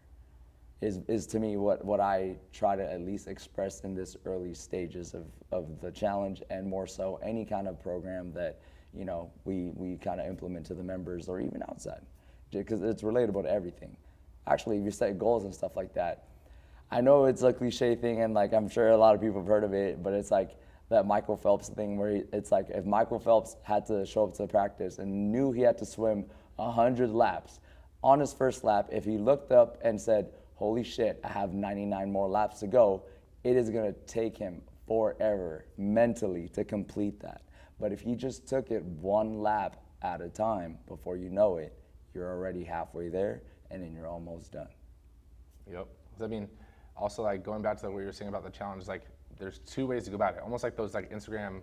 is to me what I try to at least express in this early stages of the challenge, and more so any kind of program that, you know, we kind of implement to the members or even outside, because it's relatable to everything. Actually, if you set goals and stuff like that, I know it's a cliche thing, and like I'm sure a lot of people have heard of it, but it's like that Michael Phelps thing where it's like if Michael Phelps had to show up to practice and knew he had to swim 100 laps, on his first lap, if he looked up and said, holy shit, I have 99 more laps to go, it is gonna take him forever mentally to complete that. But if he just took it one lap at a time, before you know it, you're already halfway there, and then you're almost done. Yep. I mean, also like going back to what you were saying about the challenge, like there's two ways to go about it. Almost like those like Instagram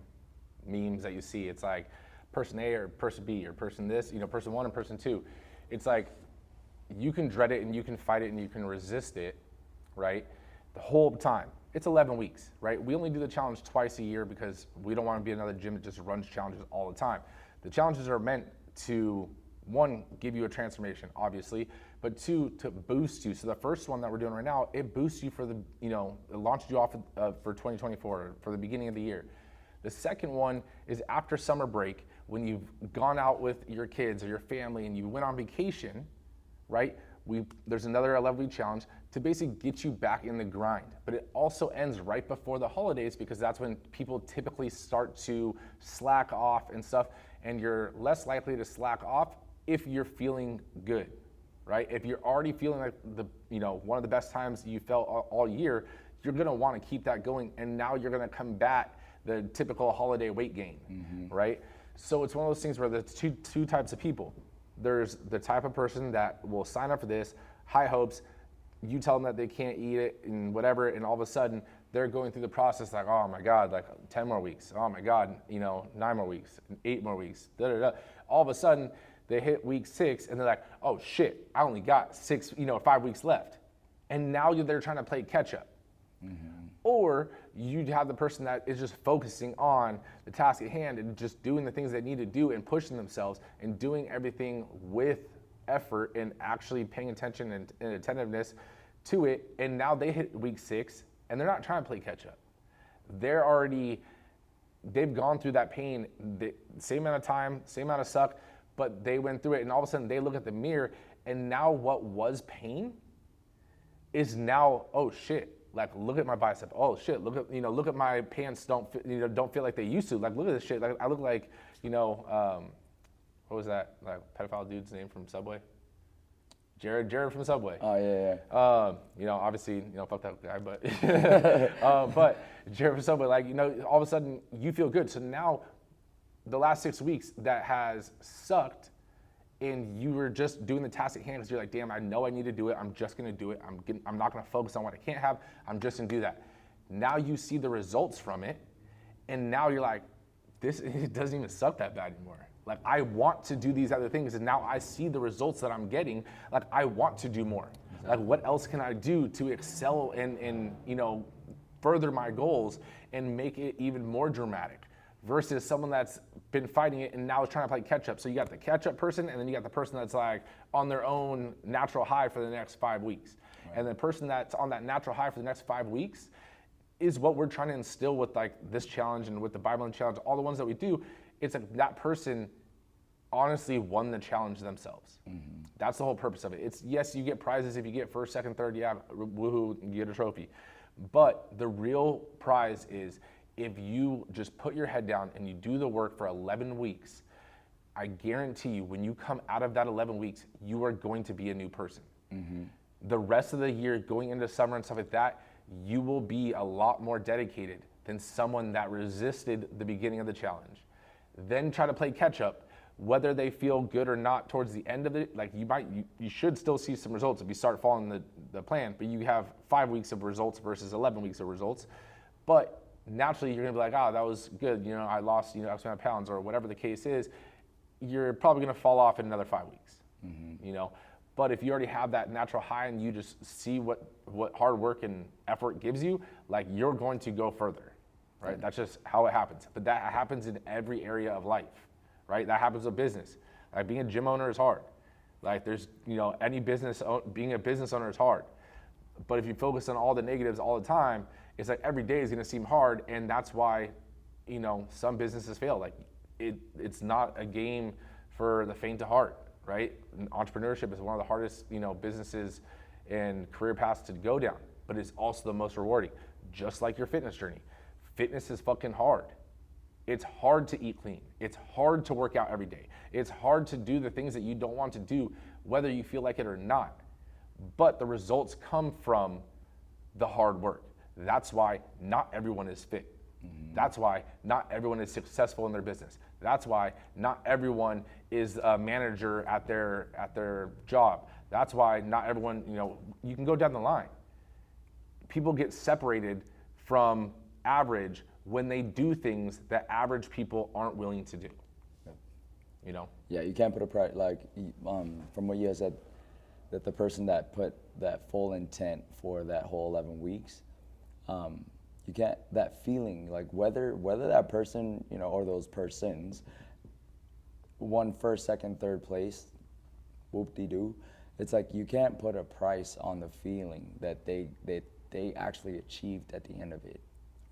memes that you see. It's like person A or person B or person this, you know, person one and person two. It's like you can dread it and you can fight it and you can resist it, right? The whole time. It's 11 weeks, right? We only do the challenge twice a year because we don't want to be another gym that just runs challenges all the time. The challenges are meant to, one, give you a transformation, obviously, but two, to boost you. So the first one that we're doing right now, it boosts you for the, you know, it launched you off for 2024, for the beginning of the year. The second one is after summer break, when you've gone out with your kids or your family and you went on vacation, right? There's another 11-week challenge to basically get you back in the grind. But it also ends right before the holidays because that's when people typically start to slack off and stuff, and you're less likely to slack off if you're feeling good, right? If you're already feeling like one of the best times you felt all year, you're gonna want to keep that going, and now you're gonna combat the typical holiday weight gain, right? So it's one of those things where there's two types of people. There's the type of person that will sign up for this, high hopes, you tell them that they can't eat it and whatever, and all of a sudden they're going through the process like, oh my God, like 10 more weeks, oh my God, 9 more weeks, 8 more weeks, da da da. All of a sudden they hit week 6 and they're like, oh shit, I only got 5 weeks left. And now they're trying to play catch up. Or you have the person that is just focusing on the task at hand and just doing the things they need to do and pushing themselves and doing everything with effort and actually paying attention and attentiveness to it. And now they hit week 6 and they're not trying to play catch up. They've gone through that pain, the same amount of time, same amount of suck, but they went through it, and all of a sudden they look at the mirror, and now what was pain is now, oh shit, like look at my bicep. Oh shit, look at my pants don't feel like they used to. Like look at this shit. Like I look like, what was that like pedophile dude's name from Subway? Jared from Subway. Oh yeah. Obviously, fuck that guy, but but Jared from Subway, like all of a sudden you feel good. So now the last 6 weeks that has sucked, and you were just doing the task at hand because you're like, damn, I know I need to do it. I'm just gonna do it. I'm not gonna focus on what I can't have. I'm just gonna do that. Now you see the results from it, and now you're like, it doesn't even suck that bad anymore. Like I want to do these other things, and now I see the results that I'm getting. Like I want to do more. Exactly. Like what else can I do to excel and further my goals and make it even more dramatic? Versus someone that's been fighting it and now is trying to play catch up. So you got the catch up person, and then you got the person that's like on their own natural high for the next 5 weeks. Right. And the person that's on that natural high for the next 5 weeks is what we're trying to instill with like this challenge and with the Bible and challenge, all the ones that we do. It's like that person honestly won the challenge themselves. That's the whole purpose of it. It's yes, you get prizes if you get first, second, third, yeah, woohoo, you get a trophy. But the real prize is if you just put your head down and you do the work for 11 weeks, I guarantee you when you come out of that 11 weeks, you are going to be a new person. The rest of the year, going into summer and stuff like that, you will be a lot more dedicated than someone that resisted the beginning of the challenge. Then try to play catch up, whether they feel good or not towards the end of it. Like you should still see some results if you start following the plan, but you have 5 weeks of results versus 11 weeks of results. But naturally you're gonna be like, oh, that was good, you know, I lost, you know, X amount of pounds or whatever the case is. You're probably gonna fall off in another 5 weeks, you know. But if you already have that natural high and you just see what hard work and effort gives you, like, you're going to go further, right? That's just how it happens. But that happens in every area of life, right? That happens with business. Like, being a gym owner is hard. Like, there's, you know, being a business owner is hard. But if you focus on all the negatives all the time, it's like every day is gonna seem hard, and that's why, you know, some businesses fail. Like, it's not a game for the faint of heart, right? And entrepreneurship is one of the hardest, you know, businesses and career paths to go down, but it's also the most rewarding. Just like your fitness journey. Fitness is fucking hard. It's hard to eat clean. It's hard to work out every day. It's hard to do the things that you don't want to do, whether you feel like it or not. But the results come from the hard work. That's why not everyone is fit. That's why not everyone is successful in their business. That's why not everyone is a manager at their job. That's why not everyone, you know, you can go down the line. People get separated from average when they do things that average people aren't willing to do. You know? Yeah, you can't put a price, like, from what you guys said, that the person that put that full intent for that whole 11 weeks, you can't, that feeling, like, whether that person, you know, or those persons won first, second, third place, whoop-de-doo, it's like you can't put a price on the feeling that they actually achieved at the end of it,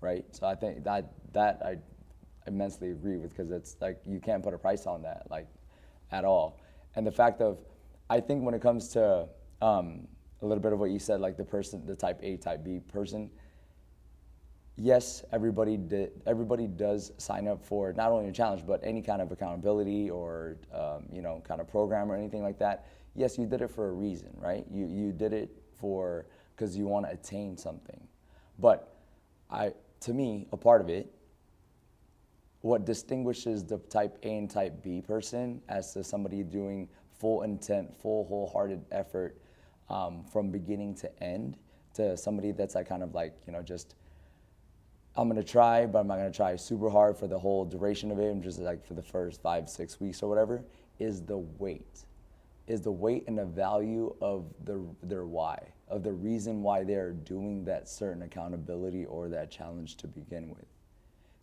right? So I think that I immensely agree with, because it's like you can't put a price on that, like, at all. And the fact of, I think when it comes to a little bit of what you said, like the type A, type B person, yes, everybody does sign up for not only a challenge, but any kind of accountability or you know, kind of program or anything like that. Yes, you did it for a reason, right? You did it because you want to attain something. But to me, a part of it, what distinguishes the type A and type B person as to somebody doing full intent, full wholehearted effort from beginning to end, to somebody that's like kind of like, you know, just, I'm gonna try, but I'm not gonna try super hard for the whole duration of it. I'm just like for the first 5-6 weeks or whatever, is the weight and the value of their why, of the reason why they're doing that certain accountability or that challenge to begin with.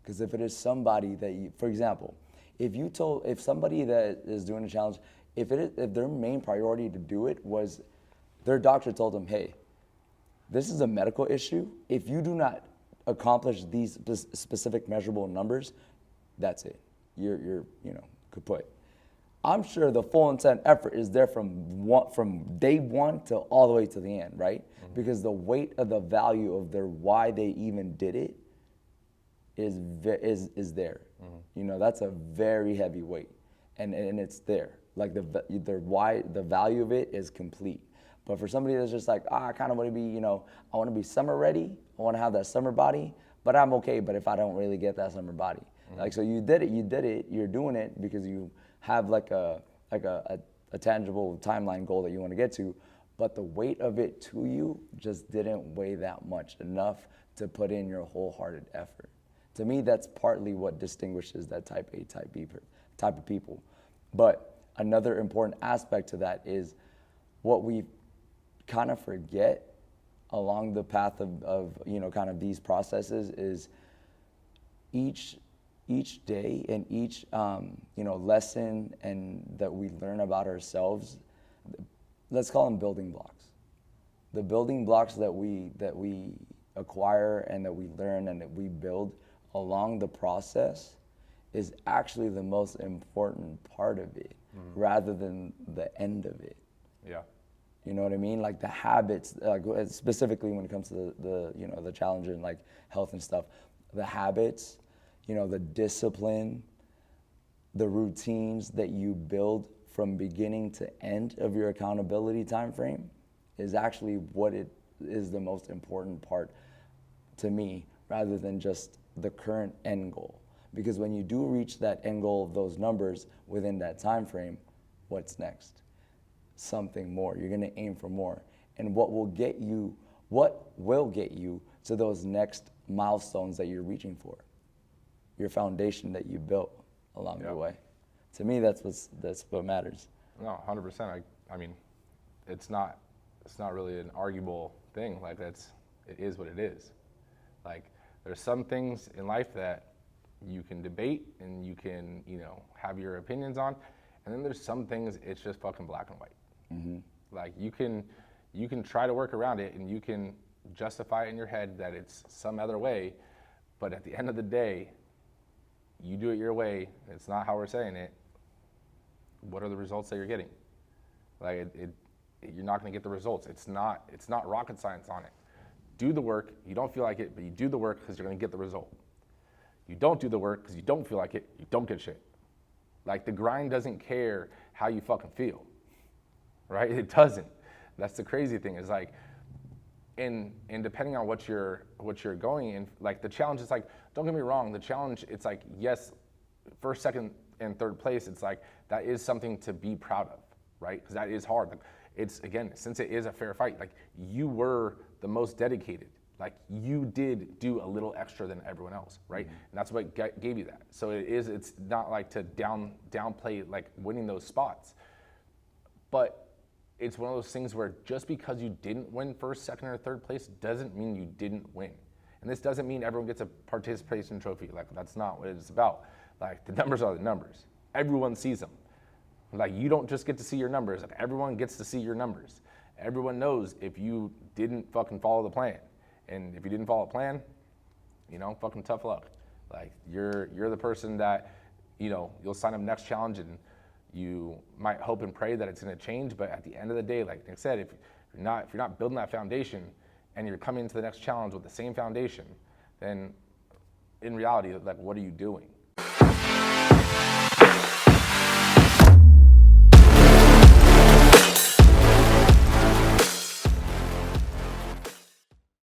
Because if it is somebody that you, for example, if somebody that is doing a challenge, if their main priority to do it was, their doctor told them, hey, this is a medical issue. If you do not accomplish these specific measurable numbers, that's it. You're you know, kaput. I'm sure the full intent effort is there from day one till all the way to the end, right? Mm-hmm. Because the weight of the value of their why they even did it is there. Mm-hmm. You know, that's a very heavy weight, and it's there. Like the why, the value of it is complete. But for somebody that's just like, I kind of want to be, you know, I want to be summer ready. I want to have that summer body, but I'm okay. But if I don't really get that summer body, like, so you did it. You're doing it because you have like a tangible timeline goal that you want to get to, but the weight of it to you just didn't weigh that much enough to put in your wholehearted effort. To me, that's partly what distinguishes that type A, type B type of people. But another important aspect to that is what we kind of forget along the path of you know, kind of these processes is each day and each you know, lesson and that we learn about ourselves, let's call them building blocks. The building blocks that we acquire and that we learn and that we build along the process is actually the most important part of it, rather than the end of it. Yeah. You know what I mean? Like the habits, specifically when it comes to the you know, the challenge in like health and stuff, the habits, you know, the discipline, the routines that you build from beginning to end of your accountability time frame is actually what it is the most important part to me, rather than just the current end goal. Because when you do reach that end goal of those numbers within that time frame, what's next? Something more. You're going to aim for more. And what will get you What will get you to those next milestones that you're reaching for? Your foundation that you built along the way. To me, that's what matters. No, 100%. I mean, it's not really an arguable thing. Like it is what it is. Like there's some things in life that you can debate and you can, have your opinions on, and then there's some things it's just fucking black and white. Mm-hmm. Like you can try to work around it and you can justify it in your head that it's some other way, but at the end of the day, you do it your way. It's not how we're saying it. What are the results that you're getting? Like you're not going to get the results. It's not rocket science on it. Do the work. You don't feel like it, but you do the work because you're going to get the result. You don't do the work because you don't feel like it. You don't get shit. Like the grind doesn't care how you fucking feel, right? It doesn't. That's the crazy thing. Is like, and depending on what you're going in, like the challenge is like, don't get me wrong. The challenge, it's like, yes, first, second, and third place. It's like that is something to be proud of, right? Because that is hard. Like, it's again, since it is a fair fight. Like you were the most dedicated. Like you did do a little extra than everyone else, right? Mm-hmm. And that's what gave you that. So it's not like to downplay like winning those spots, but it's one of those things where just because you didn't win first, second, or third place doesn't mean you didn't win. And this doesn't mean everyone gets a participation trophy. Like that's not what it's about. Like the numbers are the numbers. Everyone sees them. Like you don't just get to see your numbers. Like everyone gets to see your numbers. Everyone knows if you didn't fucking follow the plan. And if you didn't follow a plan, fucking tough luck. Like you're the person that, you'll sign up next challenge and you might hope and pray that it's going to change. But at the end of the day, like Nick said, if you're not building that foundation and you're coming into the next challenge with the same foundation, then in reality, like what are you doing?